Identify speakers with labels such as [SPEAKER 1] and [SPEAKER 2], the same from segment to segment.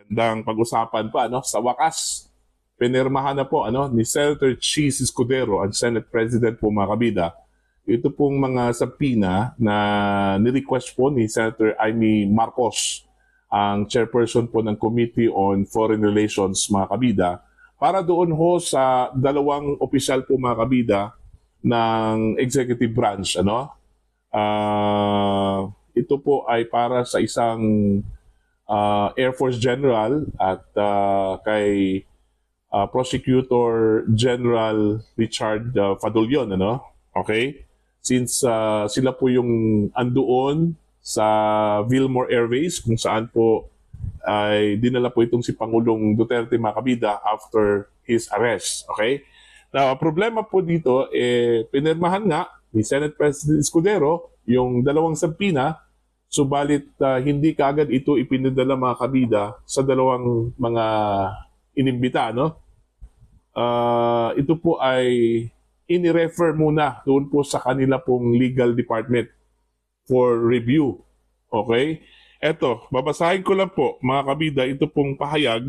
[SPEAKER 1] Magandang pag-usapan pa, ano? Sa wakas, pinirmahan na po ni Senator Cheese Escudero, ang Senate President po mga kabida. Ito pong mga subpoena na ni-request po ni Senator Amy Marcos, ang chairperson po ng Committee on Foreign Relations mga kabida, para doon ho sa dalawang opisyal po mga kabida ng executive branch. Ito po ay para sa isang Air Force General at kay Prosecutor General Richard Fadolion, Okay? Since sila po yung andoon sa Vilmore Airways kung saan po ay dinala po itong si Pangulong Duterte mga kabida after his arrest. Okay? Now, ang problema po dito, pinirmahan nga ni Senate President Escudero yung dalawang subpoena, subalit hindi kaagad ito ipinadala mga kabida sa dalawang mga inimbita. Ito po ay ini-refer muna doon po sa kanila pong legal department for review. Okay? Eto, babasahin ko lang po mga kabida, ito pong pahayag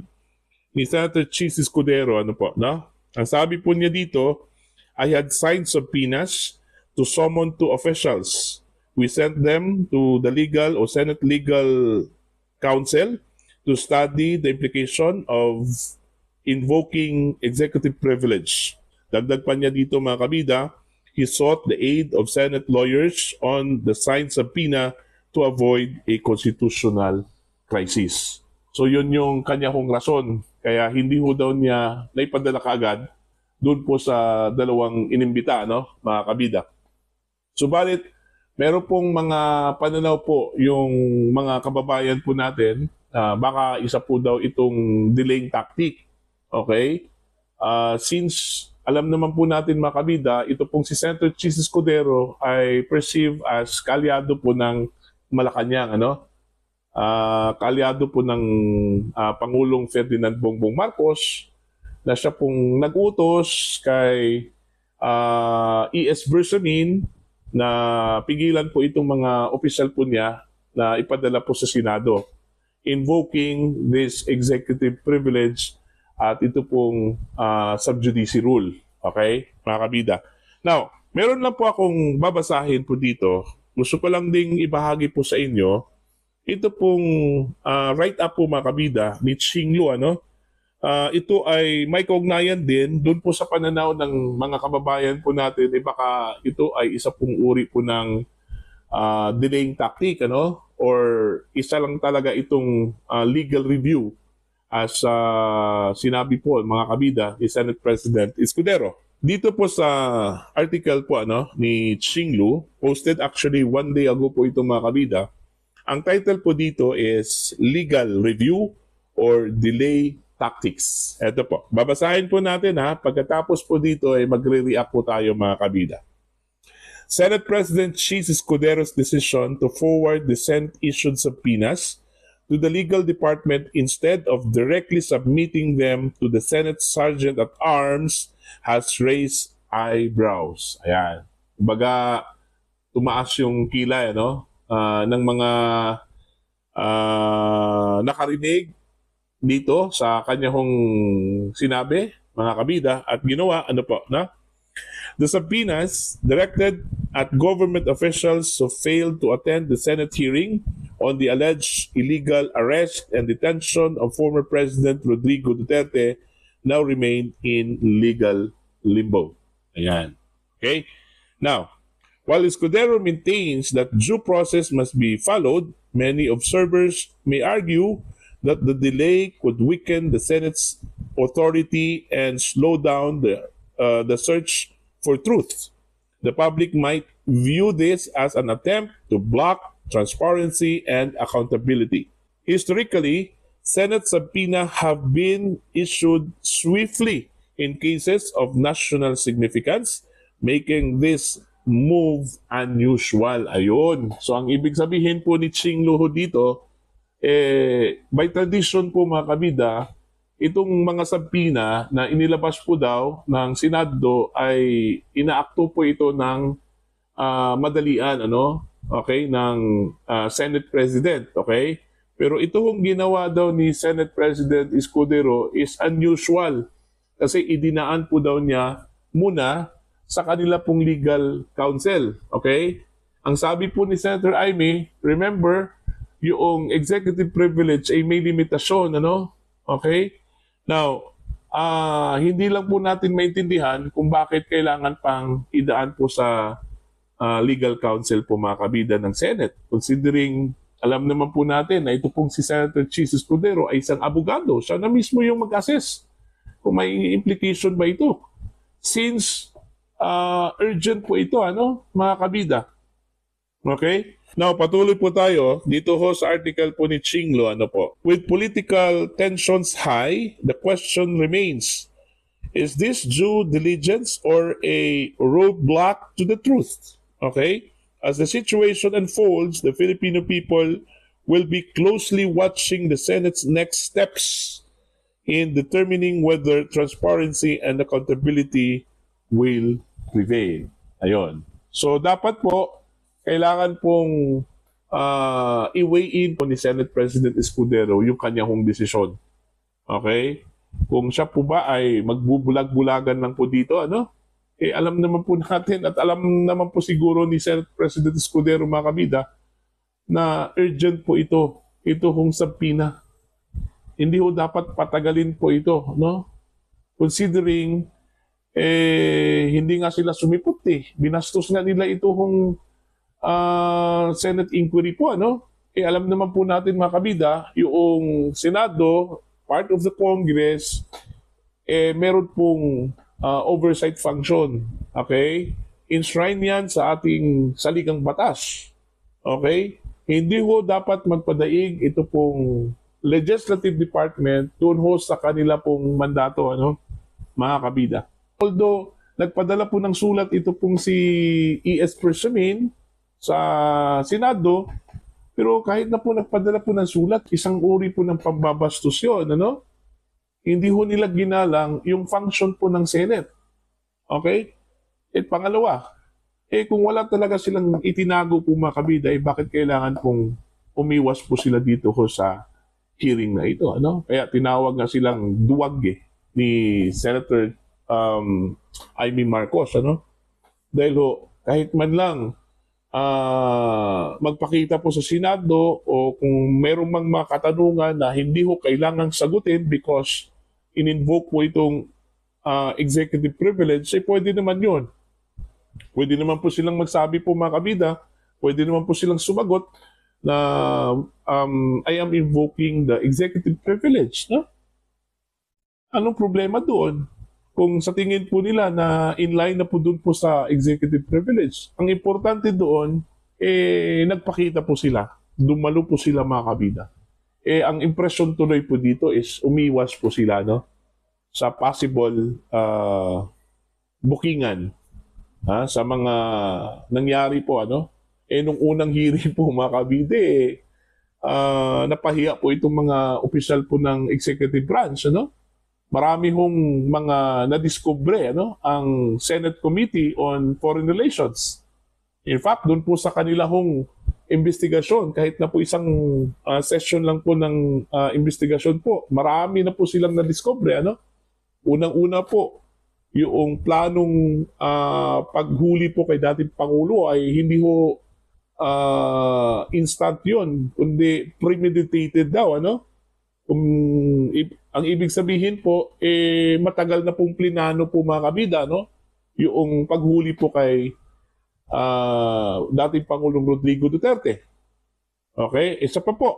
[SPEAKER 1] ni Senator Cheese Escudero. Ang sabi po niya dito, I had signed subpoenas to summon two officials. We sent them to the legal or Senate Legal Counsel to study the implication of invoking executive privilege. Dagdag pa niya dito mga kabida, he sought the aid of Senate lawyers on the signed subpoena to avoid a constitutional crisis. So yun yung kanya hong rason. Kaya hindi ho daw niya naipadala kaagad doon po sa dalawang inimbita, mga kabida. Subalit, meron pong mga pananaw po yung mga kababayan po natin, baka isa po daw itong delaying tactic. Okay? Since alam naman po natin mga kabida, ito pong si Senator Cheese Escudero ay perceived as kalyado po ng Malacanang, kalyado po ng Pangulong Ferdinand Bongbong Marcos, na siya pong nag-utos kay E.S. Bersamin na pigilan po itong mga opisyal po niya na ipadala po sa Senado, invoking this executive privilege at ito pong sub judice rule. Okay, mga kabida. Now, meron lang po akong babasahin po dito. Gusto ko lang ding ibahagi po sa inyo. Ito pong write-up po mga kabida ni Xinglu. Ito ay may kaugnayan din doon po sa pananaw ng mga kababayan po natin. Baka ito ay isa pong uri po ng delaying tactic, or isa lang talaga itong legal review as sinabi po mga kabida ni Senate President Escudero. Dito po sa article po ni Xinglu, posted actually one day ago po ito mga kabida. Ang title po dito is Legal Review or Delay Tactics. Ito po, babasahin po natin pagkatapos po dito ay magre-react po tayo mga kabida. Senate President Cheese Escudero's decision to forward the Senate-issued subpoenas to the legal department instead of directly submitting them to the Senate Sergeant-at-Arms has raised eyebrows. Ayan. Kumbaga, tumaas yung kilay, ng mga nakarinig dito sa kanyang sinabi, mga kabida, at ginawa, The subpoenas directed at government officials who failed to attend the Senate hearing on the alleged illegal arrest and detention of former President Rodrigo Duterte now remain in legal limbo. Ayan. Okay? Now, while Escudero maintains that due process must be followed, many observers may argue that the delay could weaken the Senate's authority and slow down the search for truth. The public might view this as an attempt to block transparency and accountability. Historically, Senate subpoena have been issued swiftly in cases of national significance, making this move unusual. Ayun. So ang ibig sabihin po ni Xinglu dito, by tradition po mga kabida, itong mga subpoena na inilabas po daw ng Senado ay inaakto po ito ng madalian, okay, ng Senate President, okay? Pero ito hong ginawa daw ni Senate President Escudero is unusual kasi idinaan po daw niya muna sa kanila pong legal counsel. Okay? Ang sabi po ni Senator Amy, remember, yung executive privilege ay may limitasyon, ano? Okay? Now, hindi lang po natin maintindihan kung bakit kailangan pang idaan po sa legal counsel po mga kabida ng Senate. Considering, alam naman po natin na ito pong si Senator Chis Escudero ay isang abogado. Siya na mismo yung mag-assess kung may implication ba ito. Since urgent po ito, ano, mga kabida. Okay? Now, patuloy po tayo dito ho sa article po ni Chinglo, ano po. With political tensions high, the question remains, is this due diligence or a roadblock to the truth? Okay? As the situation unfolds, the Filipino people will be closely watching the Senate's next steps in determining whether transparency and accountability will prevail. Ayun. So, dapat po, kailangan pong i-weigh in po ni Senate President Escudero yung kanyang desisyon. Okay? Kung siya po ba ay magbubulag-bulagan lang po dito, ano? Alam naman po natin at alam naman po siguro ni Senate President Escudero, mga kabida, na urgent po ito. Ito hong sabpina. Hindi ho dapat patagalin po ito, no? Considering, hindi nga sila sumipot eh. Binastos nga nila ito hong Senate inquiry po, ano? Alam naman po natin, mga kabida, yung Senado, part of the Congress, meron pong oversight function. Okay? Enshrine yan sa ating saligang batas. Okay? Hindi ho dapat magpadaig ito pong legislative department doon ho sa kanila pong mandato, ano, mga kabida. Although, nagpadala po ng sulat ito pong si E.S. Persamin sa Senado, pero kahit na po nagpadala po ng sulat, isang uri po ng pambabastos yun, ano? Hindi ho nila ginalang yung function po ng Senate. Okay? At pangalawa, kung wala talaga silang itinago po mga kabida, bakit kailangan pong umiwas po sila dito ho sa hearing na ito, ano? Kaya tinawag nga silang duwag ni Senator Amy Marcos, ano? Dahil ho, kahit man lang magpakita po sa Senado o kung meron mang mga katanungan na hindi ho kailangang sagutin because in-invoke po itong executive privilege, pwede naman yun. Pwede naman po silang magsabi po mga kabida, pwede naman po silang sumagot na I am invoking the executive privilege. No? Anong problema doon? Kung sa tingin po nila na inline na po doon po sa executive privilege. Ang importante doon, nagpakita po sila. Dumalo po sila mga kabida. Ang impression tuloy po dito is umiwas po sila, no, sa possible bookingan sa mga nangyari po, ano. Nung unang hearing po mga kabida, napahiya po itong mga opisyal po ng executive branch, ano. Marami hong mga nadiskubre, ano, ang Senate Committee on Foreign Relations. In fact, doon po sa kanila hong investigasyon, kahit na po isang session lang po ng investigasyon po, marami na po silang nadiskubre, ano. Unang-una po, yung planong paghuli po kay dating Pangulo ay hindi ho instant yun, kundi premeditated daw, ano. Ang ibig sabihin po, matagal na pong plinano po mga kabida, no? Yung paghuli po kay dating Pangulong Rodrigo Duterte. Okay? Isa pa po,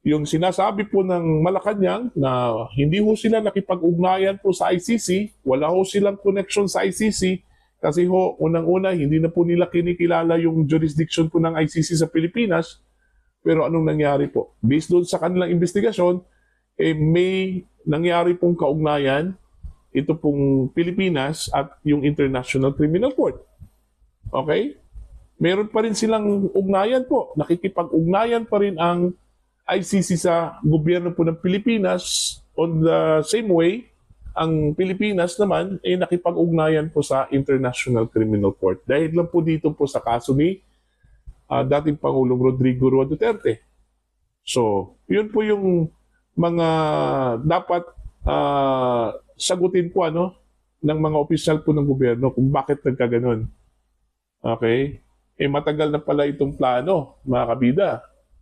[SPEAKER 1] yung sinasabi po ng Malacanang na hindi ho sila nakipag-ugnayan po sa ICC, wala ho silang connection sa ICC, kasi ho, unang-una, hindi na po nila kinikilala yung jurisdiction po ng ICC sa Pilipinas. Pero anong nangyari po? Based doon sa kanilang investigasyon, may nangyari pong kaugnayan ito pong Pilipinas at yung International Criminal Court. Okay? Meron pa rin silang ugnayan po. Nakikipag-ugnayan pa rin ang ICC sa gobyerno po ng Pilipinas. On the same way, ang Pilipinas naman ay nakipag-ugnayan po sa International Criminal Court. Dahil lang po dito po sa kaso ni dating Pangulong Rodrigo Roa Duterte. So, yun po yung mga dapat sagutin po ng mga opisyal po ng gobyerno kung bakit nagkaganon. Okay? Matagal na pala itong plano, mga kabida.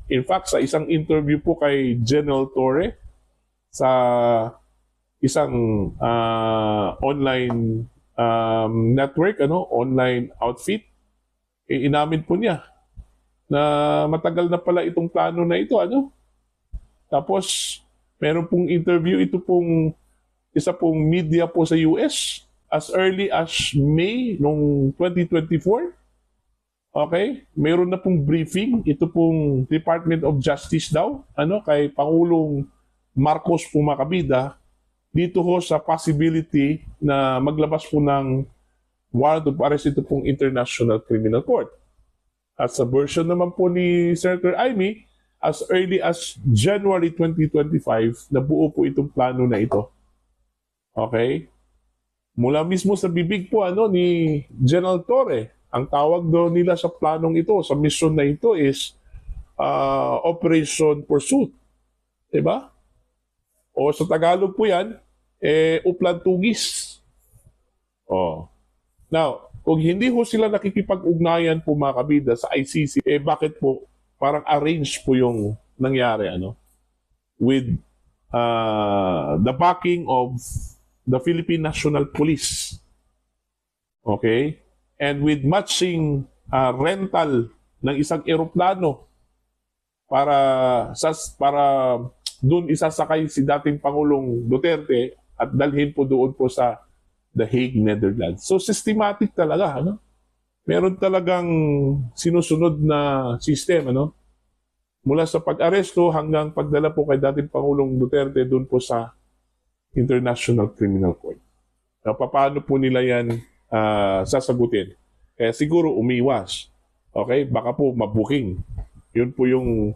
[SPEAKER 1] In fact, sa isang interview po kay General Torre sa isang online network, online outfit, inamin po niya na matagal na pala itong plano na ito, Tapos, meron pong interview, ito pong isa pong media po sa US as early as May noong 2024. Okay? Meron na pong briefing, ito pong Department of Justice daw, kay Pangulong Marcos po mga kabida, dito ho sa possibility na maglabas po ng warrant of arrest ito pong International Criminal Court. At sa version naman po ni Senator Amy, as early as January 2025, nabuo po itong plano na ito. Okay? Mula mismo sa bibig po ni General Torre, ang tawag daw nila sa planong ito, sa mission na ito is Operation Pursuit. Diba? O sa Tagalog po yan, Uplan Tugis. Oh. Now, kung hindi ho sila nakikipag-ugnayan po mga kabida sa ICC, bakit po parang arrange po yung nangyari, with the backing of the Philippine National Police. Okay? And with matching rental ng isang eroplano para doon isasakay si dating Pangulong Duterte at dalhin po doon po sa The Hague, Netherlands. So systematic talaga, Meron talagang sinusunod na system, Mula sa pag-aresto hanggang pagdala po kay dating Pangulong Duterte doon po sa International Criminal Court. Now, paano po nila yan sasagutin? Kaya siguro umiwas. Okay? Baka po mabuking. Yun po yung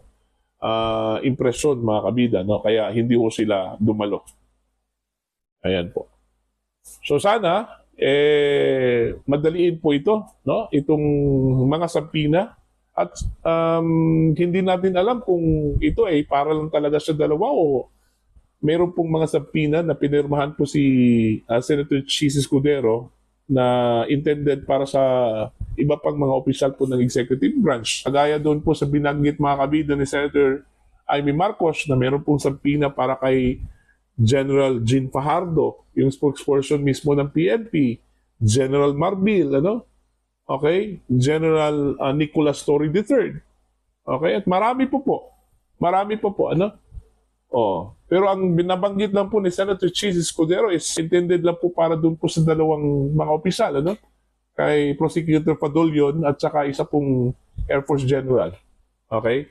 [SPEAKER 1] impresyon mga kabida, Kaya hindi po sila dumalo. Ayan po. So sana madaliin po ito, itong mga sampina at hindi natin alam kung ito ay para lang talaga sa dalawa o meron pong mga sampina na pinirmahan po si Senator Chis Escudero na intended para sa iba pang mga opisyal po ng executive branch. Kagaya doon po sa binanggit mga kabida ni Senator Amy Marcos na meron pong sampina para kay General Jean Fajardo, yung spokesperson mismo ng PNP, General Marbil, Okay? General Nicolas Torre III. Okay? At marami po. Pero ang binabanggit lang po ni Senator Chis Escudero is intended lang po para doon po sa dalawang mga opisyal, Kay Prosecutor Padulyon at saka isa pong Air Force General. Okay?